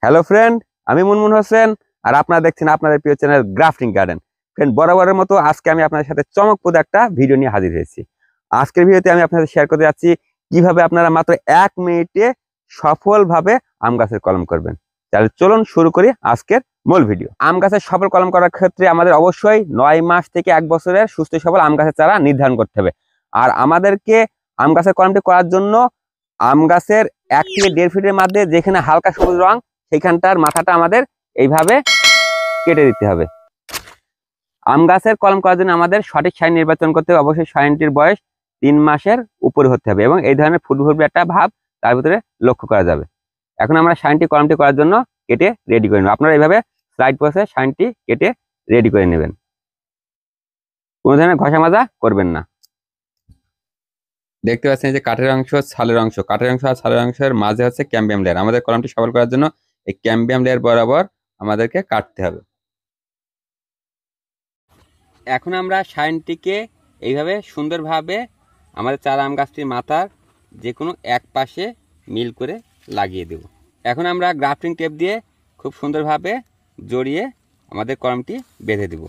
Hello friend, আমি মুনমুন হোসেন আর আপনারা দেখছেন আপনাদের প্রিয় চ্যানেল গ্রাফটিং গার্ডেন। ফ্রেন্ড, বরাবরের মতো আজকে আমি আপনাদের সাথে চমকপ্রদ একটা ভিডিও নিয়ে হাজির হয়েছি। আজকের ভিডিওতে আমি আপনাদের শেয়ার করতে যাচ্ছি কিভাবে আপনারা মাত্র 1 মিনিটে সফলভাবে আম গাছের কলম করবেন। তাহলে চলুন শুরু করি আজকের মূল ভিডিও। আম গাছের সফল কলম করার ক্ষেত্রে আমাদের অবশ্যই 9 মাস থেকে 1 বছরের সুস্থ সবল আম গাছের চারা নির্ধারণ করতে হবে। আর আমাদেরকে আম গাছের কলমটি করার জন্য আম গাছের 1 থেকে 1.5 ফিটের মধ্যে যেখানে হালকা সবুজ রং সেইখানটার মাথাটা আমাদের এইভাবে কেটে দিতে হবে। আম গাছের কলম করার জন্য আমাদের সঠিক সাইন নির্বাচন করতে হবে। অবশ্যই সাইনটির বয়স 3 মাসের উপরে হতে হবে এবং এই ধরনের ফুটফুটে একটা ভাব তার ভিতরে লক্ষ্য করা যাবে। এখন আমরা সাইনটি কলমটি করার জন্য কেটে রেডি করে নেব। আপনারা এইভাবে স্লাইড প্রসেসে সাইনটি কেটে রেডি করে নেবেন, কোনো ধরনের ঘষা মাজা করবেন না। দেখতে পাচ্ছেন যে কাঠের অংশ, ছালের অংশ, কাঠের অংশ আর ছালের অংশের মাঝে হচ্ছে ক্যাম্বিয়াম লেয়ার। আমাদের কলমটি সফল করার জন্য এই ক্যাম্বিয়াম লেয়ার বরাবর আমাদেরকে কাটতে হবে। এখন আমরা সাইনটিকে এইভাবে সুন্দরভাবে আমাদের চারা আম গাছটির মাথার যে কোনো এক পাশে মিল করে লাগিয়ে দেব। এখন আমরা গ্রাফটিং টেপ দিয়ে খুব সুন্দরভাবে জড়িয়ে আমাদের কলমটি বেঁধে দেব।